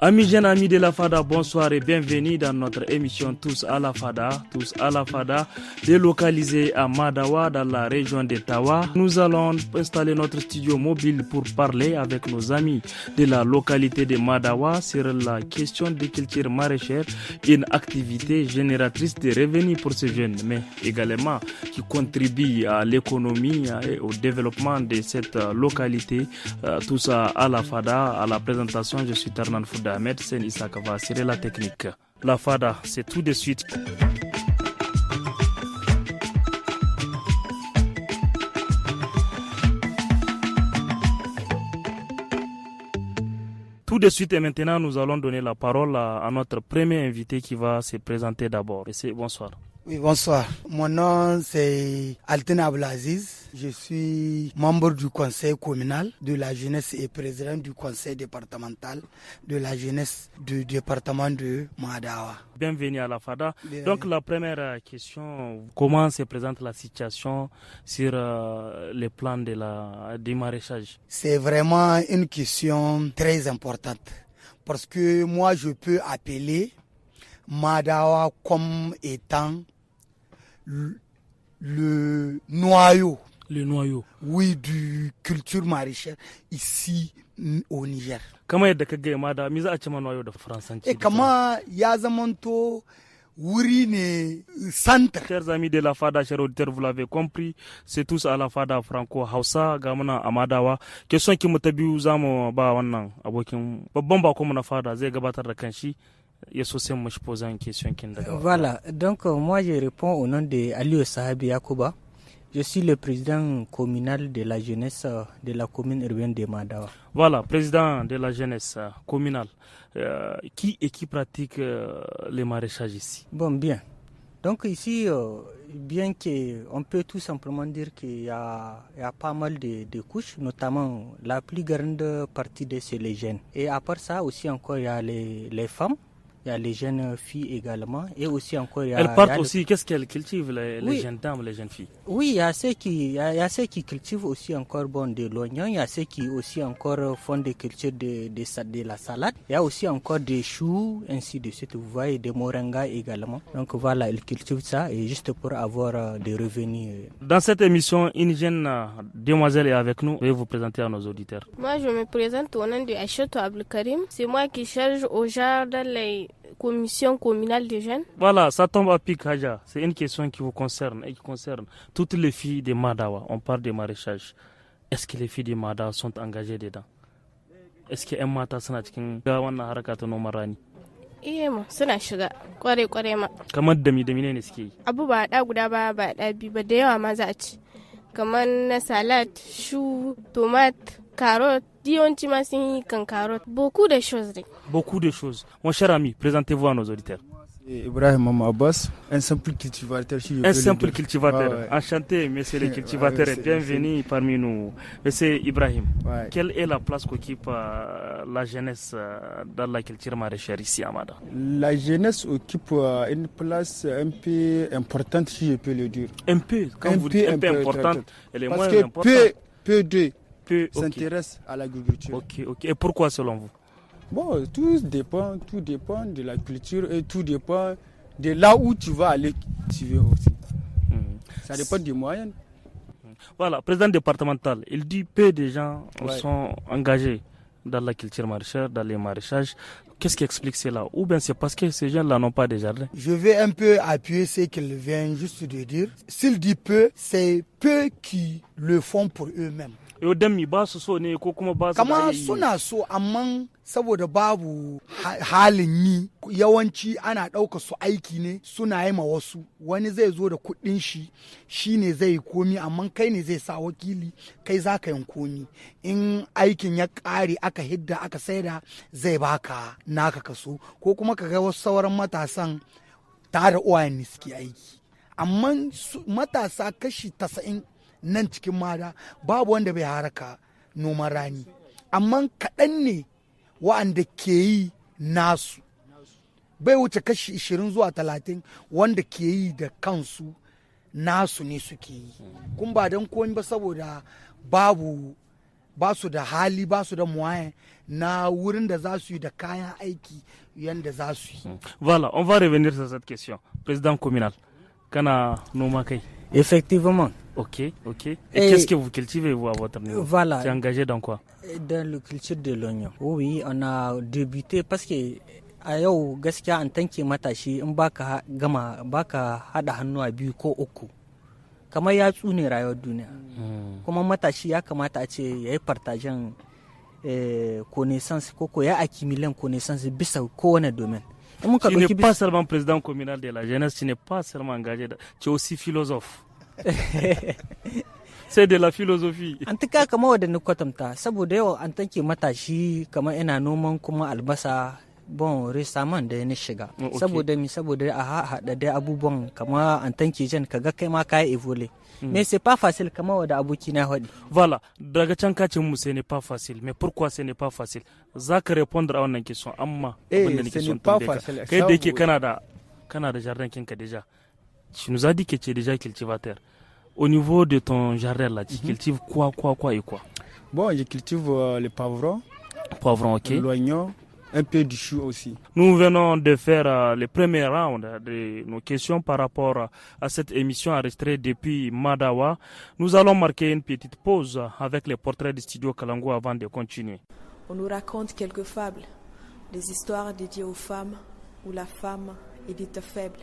Amis jeunes, amis de la FADA, bonsoir et bienvenue dans notre émission Tous à la FADA. Tous à la FADA, délocalisé à Madawa dans la région de Tawa. Nous allons installer notre studio mobile pour parler avec nos amis de la localité de Madawa sur la question de culture maraîchère, une activité génératrice de revenus pour ces jeunes, mais également qui contribue à l'économie et au développement de cette localité. Tous à la FADA, à la présentation, je suis Tarnan Fouda. Ahmed Sen Issaka va assurer la technique. La FADA, c'est tout de suite. Tout de suite et maintenant, nous allons donner la parole à notre premier invité qui va se présenter d'abord. Bonsoir. Oui, bonsoir. Mon nom c'est Altena Ablaziz. Je suis membre du conseil communal de la jeunesse et président du conseil départemental de la jeunesse du département de Madawa. Bienvenue à la FADA. Bienvenue. Donc la première question, comment se présente la situation sur les plans du maraîchage? C'est vraiment une question très importante parce que moi je peux appeler Madawa comme étant le noyau. Le noyau. Oui, du culture maraîchère ici au Niger. Comment est-ce que Madawa miza a cema noyau de français? Et comment ya zamanto wuri ne centre. Chers amis de la FADA, chers auditeurs, vous l'avez compris, c'est tous à la FADA Franco Hausa gamana a Madawa. Question ki mutabiu zamu ba wannan abokin babban bako mu na FADA zai gabatar da kanshi. Voilà, donc moi je réponds au nom de Aliou Sahabi Yakouba. Je suis le président communal de la jeunesse de la commune urbaine de Madawa. Voilà, président de la jeunesse communale. Qui pratique le maraîchage ici? Bon, bien. Donc ici, bien qu'on peut tout simplement dire qu'il y a pas mal de couches, notamment la plus grande partie de c'est les jeunes. Et à part ça aussi encore, il y a les femmes. Il y a les jeunes filles également et aussi encore il y a... Elles partent aussi, qu'est-ce qu'elles cultivent les jeunes dames, les jeunes filles? Oui, il y a ceux qui cultivent aussi encore de l'oignon, il y a ceux qui aussi encore font des cultures de la salade, il y a aussi encore des choux, ainsi de suite, vous voyez, des moringas également. Donc voilà, ils cultivent ça et juste pour avoir des revenus. Dans cette émission, une jeune demoiselle est avec nous, veuillez vous présenter à nos auditeurs. Moi je me présente au nom de Aïchatou Abdelkarim, c'est moi qui charge au jardin les commission communale des jeunes. Voilà, ça tombe à pic, Haja. C'est une question qui vous concerne et qui concerne toutes les filles de Madawa. On parle de maraîchage. Est-ce que les filles de Madawa sont engagées dedans? Est-ce que Emma Tassana cikin wannan haraka ta noman rani? Ma suna shiga kware ma. Kamar da ne suke yi? Abu ba da guda ba da bi ba da yawa ma za a ci. Kamar na salad, chou, tomate, carotte. Beaucoup de choses. Beaucoup de choses. Mon cher ami, présentez-vous à nos auditeurs. Ibrahim Mama Abbas, un simple cultivateur. Un simple cultivateur. Ouais. Enchanté, monsieur le cultivateur, bienvenue parmi nous. Monsieur Ibrahim, quelle est la place qu'occupe la jeunesse dans la culture maraîchère ici à Mada? La jeunesse occupe une place un peu importante, si je peux le dire. Un peu, quand vous dites un peu importante, elle est moins importante. Peu s'intéresse à l'agriculture. Ok. Et pourquoi selon vous? Bon, tout dépend de la culture et tout dépend de là où tu vas aller cultiver aussi. Ça dépend des moyens. Voilà, président départemental, il dit peu de gens sont engagés dans la culture maraîchère, dans les maraîchages. Qu'est-ce qui explique cela? Ou bien c'est parce que ces gens-là n'ont pas de jardin? Je vais un peu appuyer ce qu'il vient juste de dire. S'il dit peu, c'est peu qui le font pour eux-mêmes. Kama suna so amma saboda babu halin yi yawanci ana ɗauka su aiki ne suna yi ma wasu wani zai zo da kuɗin shi ne zai yi komi amma kai ne zai sa wakili kai za ka yin komi in aikin ya ƙare aka hidda aka saida zai baka naka kaso ko kuma ka ga wasu sauran matasan tare uwayen ne suke aiki amma matasa kashi 90 nan cikin Mada babu wanda bai haraka noman rani amma kaɗan ne wa'anda ke yi nasu bai wuce kashi 20 zuwa 30 wanda ke yi da kansu nasu ne suke yi kun ba don komi ba saboda babu ba su da hali ba su da moyen na wurin da za su yi da kayan aiki yanda za su yi. Voilà, on va revenir sur cette question. Président communal, kana noma kai? Effectivement. Ok. Et qu'est-ce que vous cultivez vous à votre niveau? Voilà. Tu es engagé dans quoi? Dans la culture de l'oignon. Oui, on a débuté parce que a yau gaskiya an tanke matashi in baka gama baka hada hannu a biyu ko uku kamar ya tsune rayuwar duniya. Kuma matashi ya kamata a ce ya yi partagen connaissance ko ya accumuler connaissance bisa kowane domaine. Tu n'es pas seulement président communal de la jeunesse, tu n'es pas seulement engagé, tu es aussi philosophe. C'est de la philosophie. An tuka kamar wadda ni kwatanta saboda yau an tanke matashi kamar ina noman kuma albasa bon récemment da ni shiga. Saboda a haɗa dai abubuwan kamar an tanke jan kaga kai ma kai évoluer. Mais c'est pas facile kamar wadda aboki na hadi. Voilà, daga can kacin mu ce n'est pas facile. Mais pourquoi ce n'est pas facile? Zaka répondre à wannan question amma abinda nake son tambaye ka. Kai da yake kana da jardin kinka déjà. Tu nous as dit que tu es déjà cultivateur. Au niveau de ton jardin là, tu cultives quoi et quoi? Bon, je cultive le poivron. Poivron, ok. L'oignon, un peu du chou aussi. Nous venons de faire le premier round de nos questions par rapport à cette émission enregistrée depuis Madawa. Nous allons marquer une petite pause avec les portraits du studio Kalangu avant de continuer. On nous raconte quelques fables, des histoires dédiées aux femmes où la femme est dite faible.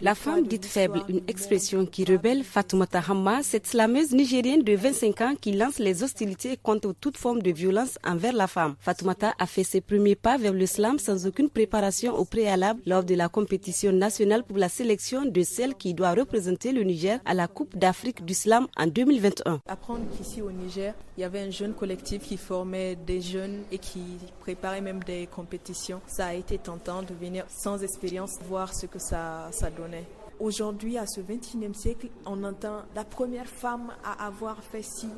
La femme dite faible, une expression qui révèle Fatoumata Hamma, cette slameuse nigérienne de 25 ans qui lance les hostilités contre toute forme de violence envers la femme. Fatoumata a fait ses premiers pas vers le slam sans aucune préparation au préalable lors de la compétition nationale pour la sélection de celle qui doit représenter le Niger à la Coupe d'Afrique du Slam en 2021. Apprendre qu'ici au Niger, il y avait un jeune collectif qui formait des jeunes et qui préparait même des compétitions. Ça a été tentant de venir sans expérience voir ce que ça donnait. Aujourd'hui, à ce 21e siècle, on entend la première femme à avoir fait ci.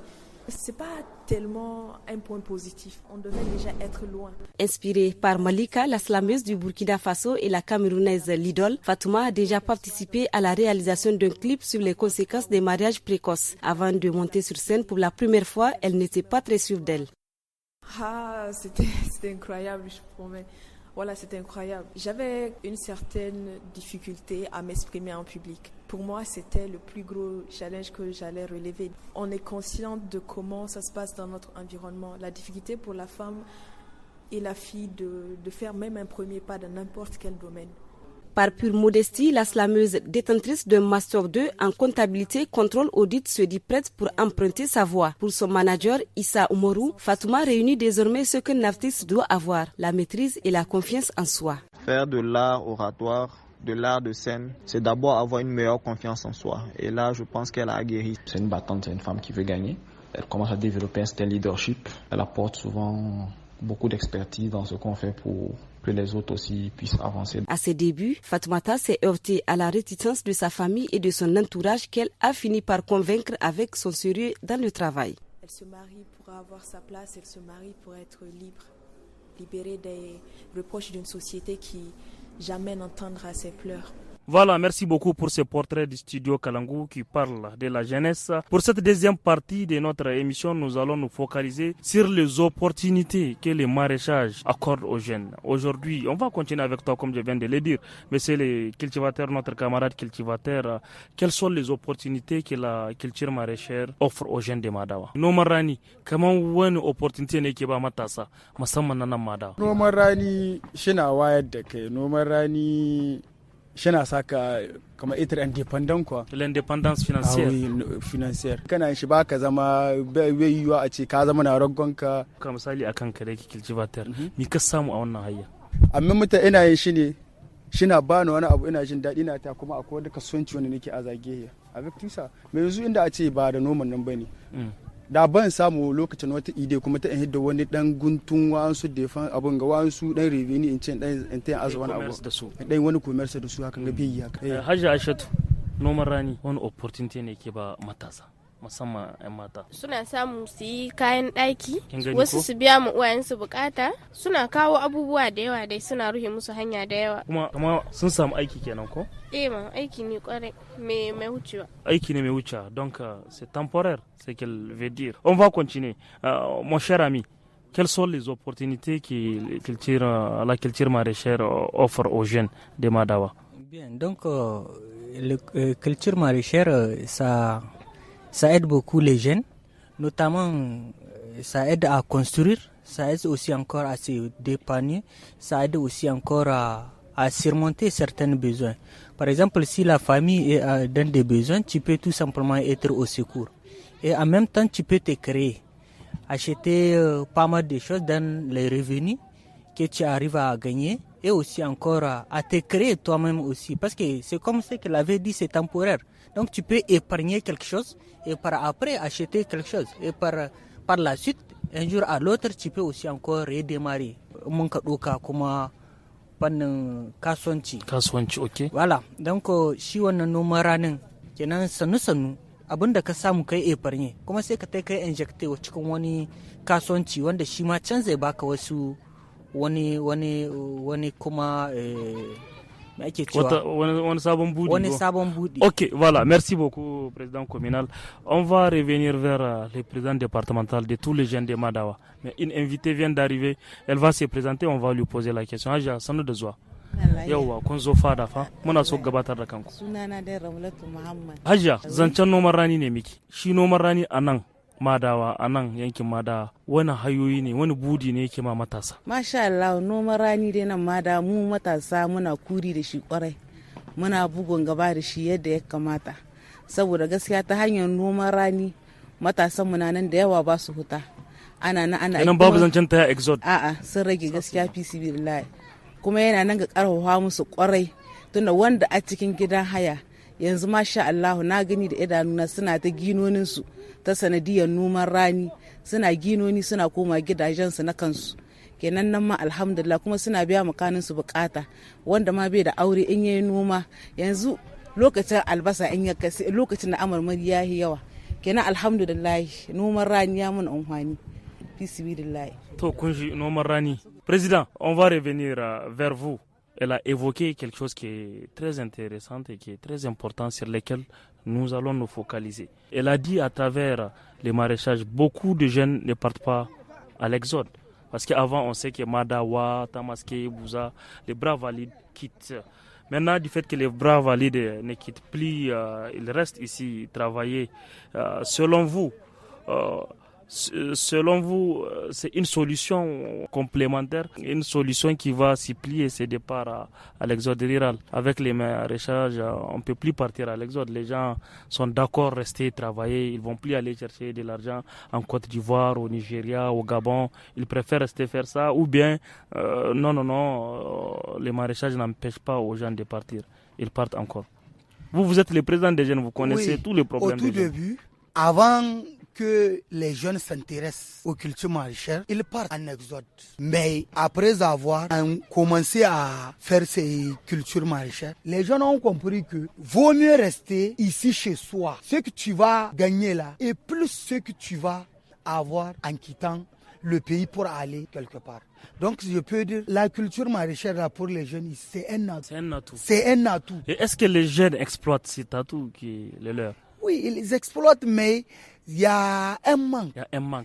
C'est pas tellement un point positif. On devait déjà être loin. Inspirée par Malika, la slameuse du Burkina Faso et la Camerounaise Lidol, Fatouma a déjà participé à la réalisation d'un clip sur les conséquences des mariages précoces. Avant de monter sur scène pour la première fois, elle n'était pas très sûre d'elle. C'était incroyable, je promets. Voilà, c'était incroyable. J'avais une certaine difficulté à m'exprimer en public. Pour moi, c'était le plus gros challenge que j'allais relever. On est conscient de comment ça se passe dans notre environnement. La difficulté pour la femme et la fille de faire même un premier pas dans n'importe quel domaine. Par pure modestie, la slameuse détentrice d'un Master 2 en comptabilité, contrôle, audit se dit prête pour emprunter sa voie. Pour son manager, Issa Oumarou, Fatouma réunit désormais ce qu'un artiste doit avoir, la maîtrise et la confiance en soi. Faire de l'art oratoire, de l'art de scène, c'est d'abord avoir une meilleure confiance en soi. Et là, je pense qu'elle a guéri. C'est une battante, c'est une femme qui veut gagner. Elle commence à développer un certain leadership. Elle apporte souvent beaucoup d'expertise dans ce qu'on fait pour que les autres aussi puissent avancer. À ses débuts, Fatoumata s'est heurtée à la réticence de sa famille et de son entourage qu'elle a fini par convaincre avec son sérieux dans le travail. Elle se marie pour avoir sa place, elle se marie pour être libre, libérée des reproches d'une société qui jamais n'entendra ses pleurs. Voilà, merci beaucoup pour ce portrait du studio Kalangu qui parle de la jeunesse. Pour cette deuxième partie de notre émission, nous allons nous focaliser sur les opportunités que le maraîchage accorde aux jeunes. Aujourd'hui, on va continuer avec toi comme je viens de le dire. Monsieur le cultivateur, notre camarade cultivateur, quelles sont les opportunités que la culture maraîchère offre aux jeunes de Madawa? Noman rani, comment wani opportunité ne ke ba matasa musamman na nan Madawa? Noman rani shina wayar da kai, noman rani shina saka kamar être indépendant quoi. L'indépendance financière. Ah oui, financière. Kana shi baka zama bai yiwa a ce ka zama na ragonka. Ka misali akan ka da yake cultivator. Mi ka samu a wannan hayya? Amma muta ina yin shi ne shina bani wani abu ina jin daɗi na ta kuma akwai wani kasuwanci wanda nake a zage avec tout ça. Mais yanzu inda a ce ba da noman nan bane. Da ban samu lokacin wata ide kuma ta hidda wani dan guntun wasu defan abun ga wasu dan reveni in ce dan in ta azu wani abu dan wani commerce da su hakan ga biyi haka. Hajji Aishatu, noman rani wani opportunity ne ke ba matasa. musamman 'yan mata? Suna samu su yi kayan ɗaki, Kin gani wasu ko? su biya mu uwayensu bukata, suna kawo abubuwa da yawa dai, suna rufe musu hanya da yawa. Kuma sun samu aiki kenan ko? Ma aiki ne kwarai mai wucewa. Aiki ne mai wucewa, donc c'est temporaire, c'est qu'elle veut dire. On va continuer. Mon cher ami, quelles sont les opportunités que la culture maraîchère offre aux jeunes de Madawa? Bien, donc la culture maraîchère, ça aide beaucoup les jeunes, notamment ça aide à construire, ça aide aussi encore à se dépanner, ça aide aussi encore à surmonter certains besoins. Par exemple, si la famille est dans des besoins, tu peux tout simplement être au secours. Et en même temps, tu peux te créer, acheter pas mal de choses dans les revenus que tu arrives à gagner et aussi encore à te créer toi-même aussi. Parce que c'est comme ce qu'elle avait dit, c'est temporaire. Donc tu peux épargner quelque chose et par après acheter quelque chose. Et par la suite, un jour à l'autre, tu peux aussi encore redémarrer. Mun ka doka kuma fannin kasuwanci. Kasuwanci, ok. Voilà. Donc shi wannan noman ranin kenan sannu-sannu abin da ka samu kai epargne kuma sai ka kai injecte cikin wani kasuwanci wanda shi ma can zai baka wasu wani kuma wani sabon budi. Ok, voilà, merci beaucoup président communal. On va revenir vers le président départemental de tous les jeunes de Madawa. Mais une invitée vient d'arriver, elle va se présenter, on va lui poser la question. Aja, sanu da zuwa. Yauwa kun zo fada fa muna so gabatar da kanku. Sunana da Ramlatu Muhammad. Hajiya, zancen noman rani ne miki. Shi noman rani a nan Madawa, a nan yankin Madawa, wani hayoyi ne, wani budi ne yake ma matasa. Masha Allah, noman rani dai nan Madawa mu matasa muna kuri da shi kwarai. Muna bugun gaba da shi yadda ya kamata. Saboda gaskiya ta hanyar noman rani matasan mu nan da yawa ba su huta. Ana Kenan babu zancen ta exode. A'a, sun rage gaskiya fi sibillahi. Kuma yana nan ga karfafa musu kwarai tunda wanda a cikin gidan haya yanzu masha Allah na gani da idanuna suna ta ginonin su ta sanadiyar noman rani, suna ginoni suna koma gidajensu na kansu. Kenan nan ma alhamdulillah kuma suna biya makanin su bukata wanda ma bai da aure in yayi noma yanzu lokacin albasa in ya kasi lokacin da amarmari yayi yawa. Kenan alhamdulillah noman rani ya mun amfani fi sibilillah. To kun shi noman rani. Président, on va revenir vers vous. Elle a évoqué quelque chose qui est très intéressant et qui est très important sur lequel nous allons nous focaliser. Elle a dit à travers les maraîchages, beaucoup de jeunes ne partent pas à l'exode. Parce qu'avant, on sait que Madawa, Tamaské, Bouza, les bras valides quittent. Maintenant, du fait que les bras valides ne quittent plus, ils restent ici travailler. Selon vous, c'est une solution complémentaire, une solution qui va supplier ces départs à l'exode rural. Avec les maraîchages, on ne peut plus partir à l'exode. Les gens sont d'accord rester travailler. Ils ne vont plus aller chercher de l'argent en Côte d'Ivoire, au Nigeria, au Gabon. Ils préfèrent rester faire ça. Ou bien, les maraîchages n'empêchent pas aux gens de partir. Ils partent encore. Vous êtes le président des jeunes, vous connaissez tous les problèmes. Au tout début, avant que les jeunes s'intéressent aux cultures maraîchères, ils partent en exode. Mais après avoir commencé à faire ces cultures maraîchères, les jeunes ont compris que vaut mieux rester ici chez soi. Ce que tu vas gagner là et plus ce que tu vas avoir en quittant le pays pour aller quelque part. Donc je peux dire la culture maraîchère là pour les jeunes, c'est un atout. C'est un atout. Et est-ce que les jeunes exploitent cet atout qui est le leur? Oui, ils exploitent, mais il y a un manque.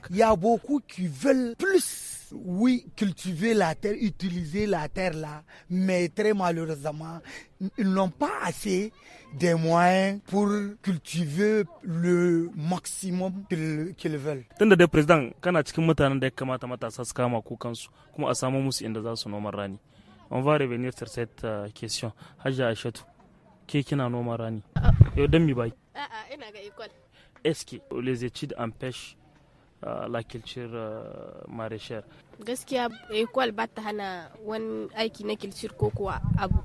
Il y a beaucoup qui veulent plus, oui, cultiver la terre, utiliser la terre là, mais très malheureusement, ils n'ont pas assez de moyens pour cultiver le maximum qu'ils veulent. Tunda da président kana cikin mutanen da ya kamata matasa su kama kukansu kuma a samu musu inda za su noman rani. On va revenir sur cette question. Hajja Aishatu, ke kina noman rani? Yau dan mi bai? Ina ga école. Est-ce que les études empêchent la culture maraîchère? Gaskiya école ba ta hana wani aiki na culture ko kuwa abu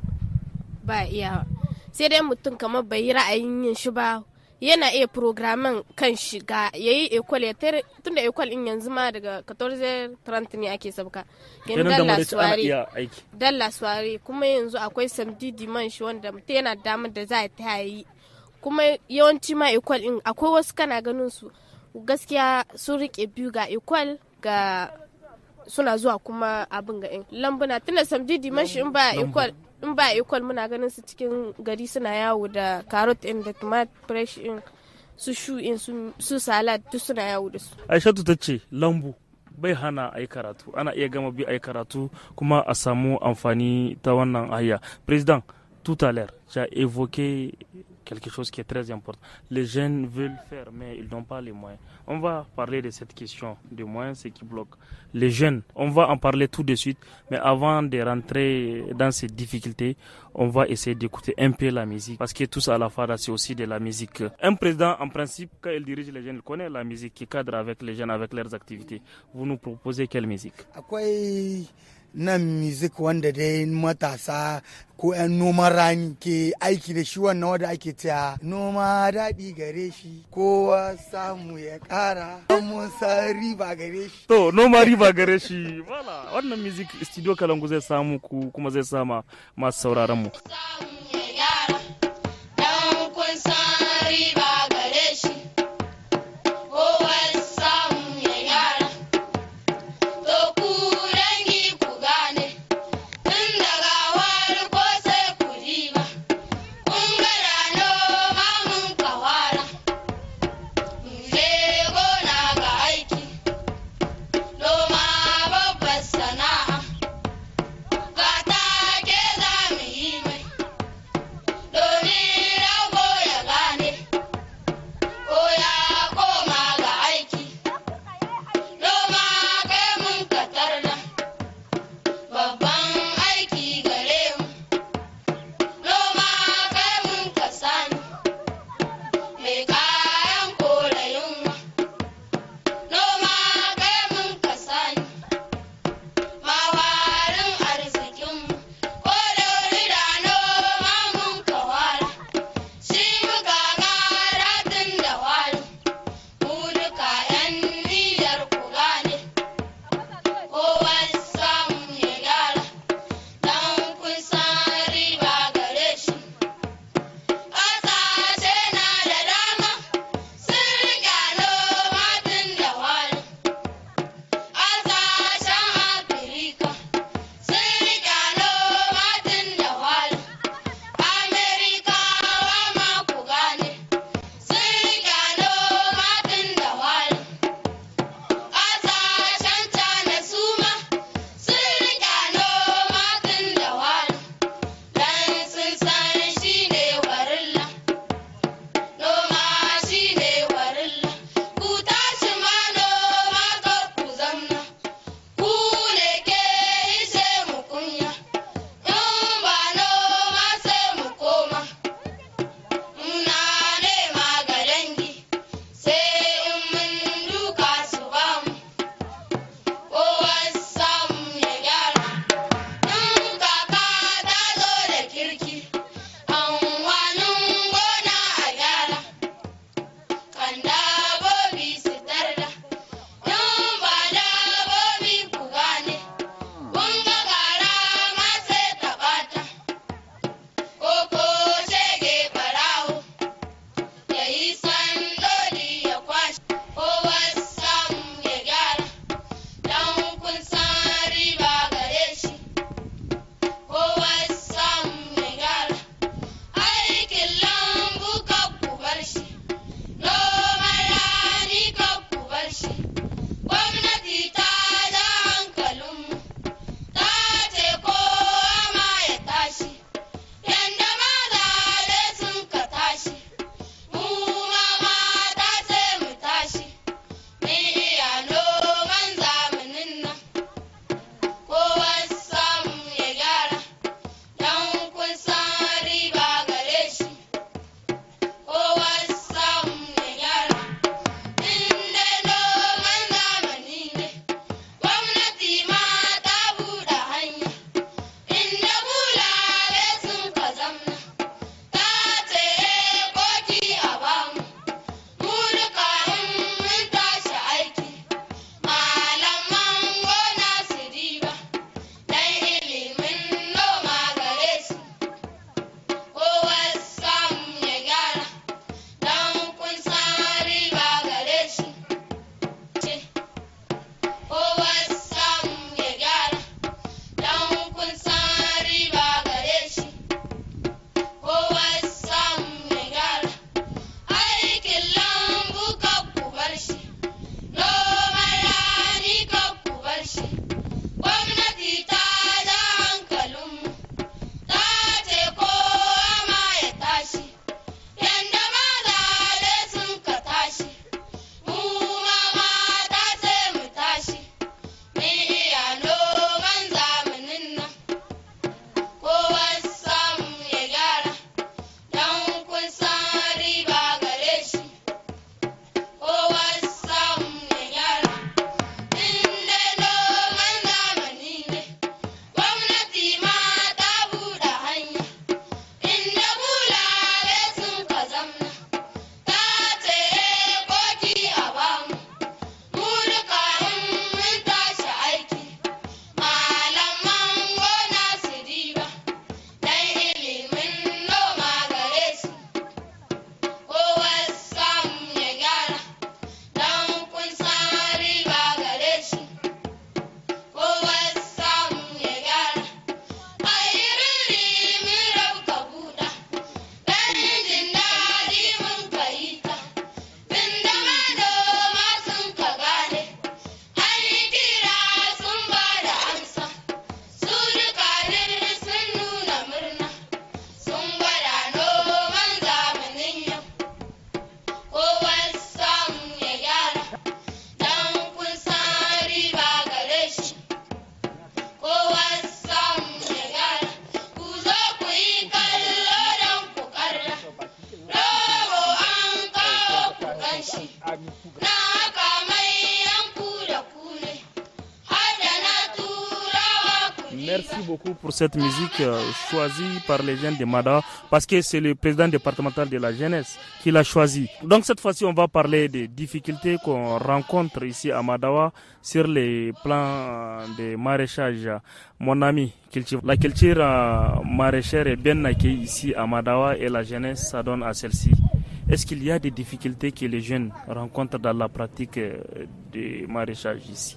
ba iya. Sai dai mutum kamar bai yi ra'ayin yin shi ba yana iya programin kan shiga yayi école ya tare tunda école in yanzu ma daga 14:30 ne ake sabka. Dalla soirée kuma yanzu akwai samedi dimanche wanda mutum yana damar da za ta yi kuma yawanci ma equal in akwai wasu kana ganin su gaskiya sun rike biyu ga equal ga suna zuwa kuma abin ga in lambuna tunda samdidi mashi in ba equal muna ganin su cikin gari suna yawo da carrot in da tomato fresh in su shu in su salad duk suna yawo da su. Aishatu ta ce lambu bai hana a yi karatu, ana iya gama bi a yi karatu kuma a samu amfani ta wannan hanya. Président, tout à l'heure, j'ai évoqué quelque chose qui est très important. Les jeunes veulent faire, mais ils n'ont pas les moyens. On va parler de cette question des moyens, ce qui bloque. Les jeunes, on va en parler tout de suite, mais avant de rentrer dans ces difficultés, on va essayer d'écouter un peu la musique, parce que tous à la FADA, c'est aussi de la musique. Un président, en principe, quand il dirige les jeunes, il connaît la musique qui cadre avec les jeunes, avec leurs activités. Vous nous proposez quelle musique? Nan music wanda dai matasa ko 'yan noman rani ke aiki da shi wannan wanda ake cewa noma daɗi gare shi kowa samu ya ƙara mun sa riba gare shi. To noma riba gare shi wala wannan music studio Kalangu zai samu ku kuma zai sama masu sauraron mu. Merci beaucoup pour cette musique choisie par les jeunes de Madawa, parce que c'est le président départemental de la jeunesse qui l'a choisi. Donc cette fois-ci, on va parler des difficultés qu'on rencontre ici à Madawa sur les plans de maraîchage. Mon ami, la culture maraîchère est bien accueillie ici à Madawa et la jeunesse s'adonne à celle-ci. Est-ce qu'il y a des difficultés que les jeunes rencontrent dans la pratique du maraîchage ici?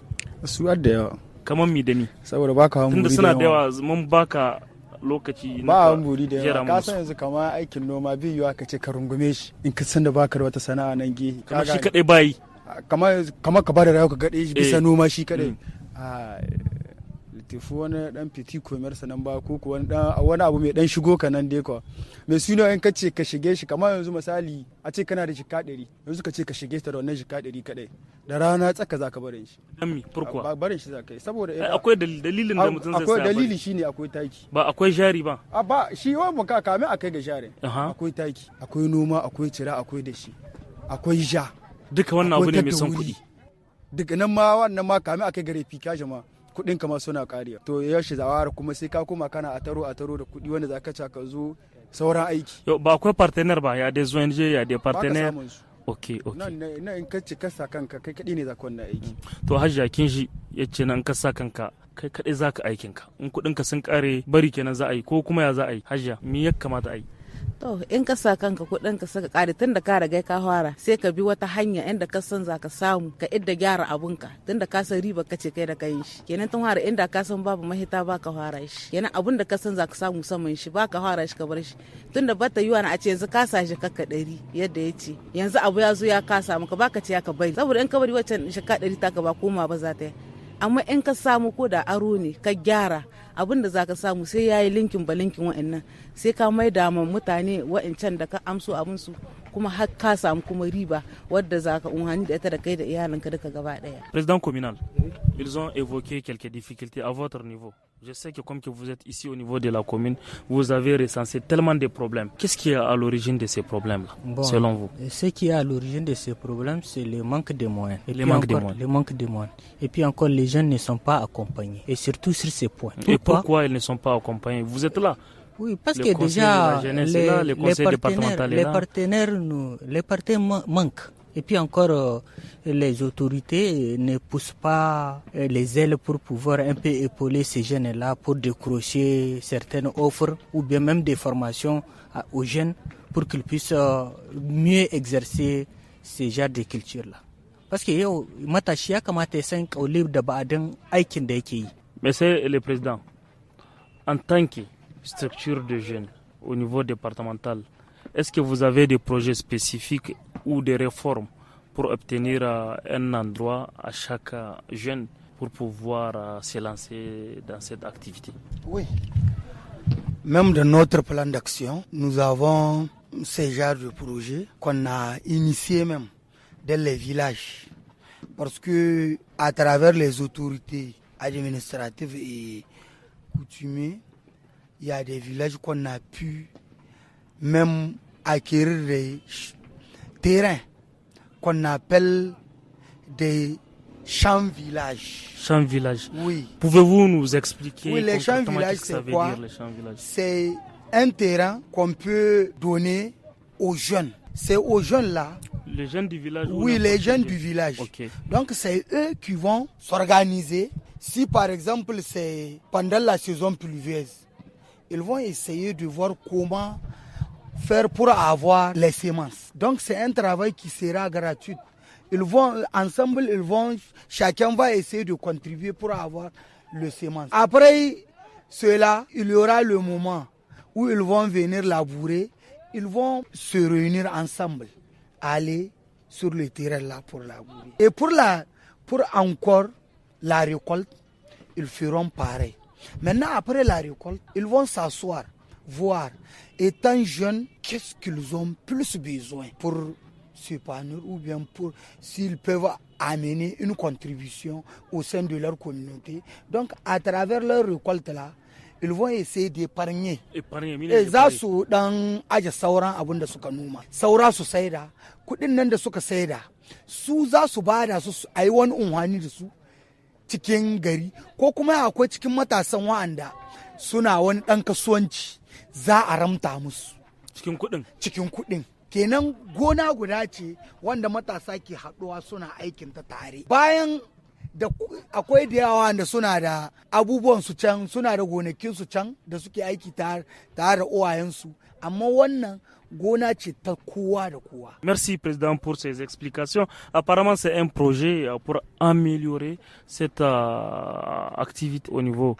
Kamar mi da mi saboda baka hamburi tunda suna da yawa mun baka lokaci ba hamburi da yawa ka san yanzu kamar aikin noma bi yiwa ka ce ka rungume shi in ka san da baka da wata sana'a nan gehe kamar shi kadai bayi kamar ka bada rayuwa ka gade shi bisa noma shi kadai litifu wani dan fiti commerce nan ba ko wani abu mai dan shigo ka nan dai ko mai suna in ka ce ka shige shi kamar yanzu misali a ce kana da shika 100 yanzu ka ce ka shige ta da wannan shika 100 kadai da rana tsaka zaka barin shi dan mi pourquoi barin shi zaka yi saboda akwai dalilin da mutum zai sa akwai dalili shine akwai taki ba akwai jari ba ba shi wa muka kame akai ga jari akwai taki akwai noma akwai cira akwai dashi akwai ja duka wannan abu ne mai son kuɗi duka nan ma wannan ma kame akai gare fika ma kudin kama suna kariya to yaushe zawara kuma sai ka koma kana a taro da kudi wanda zaka ca ka zo sauran aiki yo ba akwai partner ba ya des ONG ya des partenaires okay nan in kace ka sa kanka kai kadai ne zaka wannan aiki to hajja kin shi yace nan ka sa kanka kai kadai zaka aikin ka in kudin ka sun kare bari kenan za a yi ko kuma ya za a yi hajja me ya kamata a yi to in ka sa kanka kudin ka saka kare tunda ka riga ka fara sai ka bi wata hanya inda ka san zaka samu ka idda gyara abunka tunda ka san riba kace kai da kai shi kenan tun fara inda ka san babu mahita baka fara shi kenan abun da ka san zaka samu saman shi baka fara shi ka bar shi tunda bata yiwa na a ce yanzu ka sa shi kakka 100 yadda yace yanzu abu ya zo ya kasa maka baka ce ka bari saboda in ka bari wacce shika 100 ta ka ba koma ba za ta yi amma in ka samu ko da aro ne ka gyara abin da zaka samu sai yayi linkin ba linkin wa'annan sai ka mai da mutane wa'ancan da ka amso abin su kuma har ka samu kuma riba wadda zaka unhani da ita da kai da iyalanka duka gaba daya. Président communal, ils ont évoqué quelques difficultés à votre niveau. Je sais que comme que vous êtes ici au niveau de la commune, vous avez recensé tellement de problèmes. Qu'est-ce qui est à l'origine de ces problèmes-là, selon vous? Ce qui est à l'origine de ces problèmes, c'est le manque de moyens. Le manque de moyens. Et puis encore, les jeunes ne sont pas accompagnés. Et surtout sur ces points. Et pourquoi ils ne sont pas accompagnés? Vous êtes là. Oui, parce que déjà, les partenaires manquent. Et puis encore, les autorités ne poussent pas les ailes pour pouvoir un peu épauler ces jeunes-là pour décrocher certaines offres ou bien même des formations aux jeunes pour qu'ils puissent mieux exercer ces genres de culture-là. Parce que yau matashi ya kamata ya san kauli da ba'adin aikin da yake yi. Monsieur le Président, en tant que structure de jeunes au niveau départemental, est-ce que vous avez des projets spécifiques ou des réformes pour obtenir un endroit à chaque jeune pour pouvoir se lancer dans cette activité? Oui. Même dans notre plan d'action, nous avons ces genres de projets qu'on a initiés même dans les villages. Parce que à travers les autorités administratives et coutumières, il y a des villages qu'on a pu même acquérir des terrains qu'on appelle des champs-villages. Champs-villages. Oui. Pouvez-vous nous expliquer les champs-villages, c'est quoi? C'est un terrain qu'on peut donner aux jeunes. C'est aux jeunes là. Les jeunes du village? Oui, les jeunes du village. Okay. Donc c'est eux qui vont s'organiser. Si par exemple c'est pendant la saison pluvieuse, ils vont essayer de voir comment faire pour avoir les semences. Donc c'est un travail qui sera gratuit. Ils vont ensemble, chacun va essayer de contribuer pour avoir le semence. Après cela, il y aura le moment où ils vont venir labourer. Ils vont se réunir ensemble, aller sur le terrain là pour labourer. Et pour encore la récolte, ils feront pareil. Maintenant, après la récolte, ils vont s'asseoir, voir, étant jeunes, qu'est-ce qu'ils ont plus besoin pour s'épanouir ou bien pour s'ils peuvent amener une contribution au sein de leur communauté. Donc, à travers leur récolte là, ils vont essayer d'épargner. Et za su dan aje sauran abin da suka noma. Saura su saida, kudin nan da suka saida, su za su bada su ayi wani unhani da su cikin gari ko kuma akwai cikin matasan wa'anda suna wani ɗan kasuwanci za a ramta musu cikin kuɗin kenan gona guda ce wanda matasa ke haɗuwa suna aikin ta tare bayan da akwai da yawa da suna da abubuwan su can suna da gonakin su can da suke aiki tare da uwayensu amma wannan gona ce ta kowa da kowa. Merci président pour ces explications. Apparemment c'est un projet pour améliorer cette activité au niveau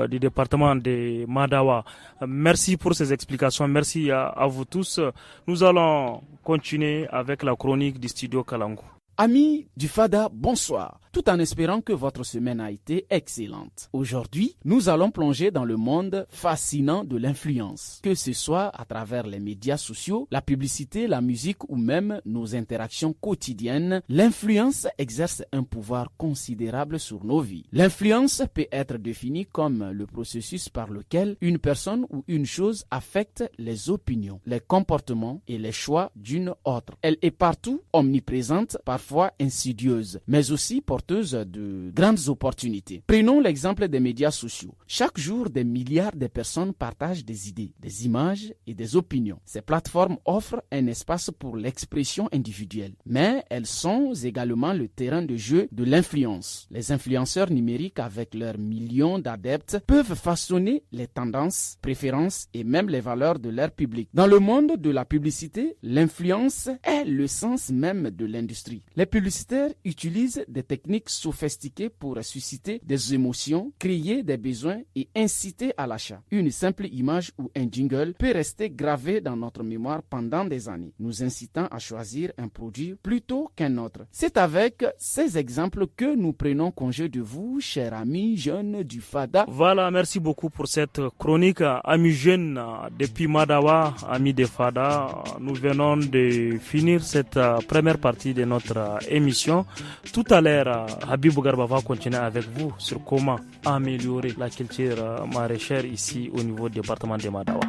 du département de Madawa. Merci pour ces explications. Merci à vous tous. Nous allons continuer avec la chronique du studio Kalangu. Amis du Fada, bonsoir, tout en espérant que votre semaine a été excellente. Aujourd'hui, nous allons plonger dans le monde fascinant de l'influence, que ce soit à travers les médias sociaux, la publicité, la musique ou même nos interactions quotidiennes. L'influence exerce un pouvoir considérable sur nos vies. L'influence peut être définie comme le processus par lequel une personne ou une chose affecte les opinions, les comportements et les choix d'une autre. Elle est partout, omniprésente, parfois insidieuse, mais aussi porteuse de grandes opportunités. Prenons l'exemple des médias sociaux. Chaque jour, des milliards de personnes partagent des idées, des images et des opinions. Ces plateformes offrent un espace pour l'expression individuelle, mais elles sont également le terrain de jeu de l'influence. Les influenceurs numériques, avec leurs millions d'adeptes, peuvent façonner les tendances, préférences et même les valeurs de leur public. Dans le monde de la publicité, l'influence est le sens même de l'industrie. Les publicitaires utilisent des techniques sophistiquées pour susciter des émotions, créer des besoins et inciter à l'achat. Une simple image ou un jingle peut rester gravé dans notre mémoire pendant des années, nous incitant à choisir un produit plutôt qu'un autre. C'est avec ces exemples que nous prenons congé de vous, chers amis jeunes du Fada. Voilà, merci beaucoup pour cette chronique. Amis jeunes depuis Madawa, amis de Fada, nous venons de finir cette première partie de notre émission. Tout à l'heure, Habibou Garba va continuer avec vous sur comment améliorer la culture maraîchère ici au niveau du département de Madawa.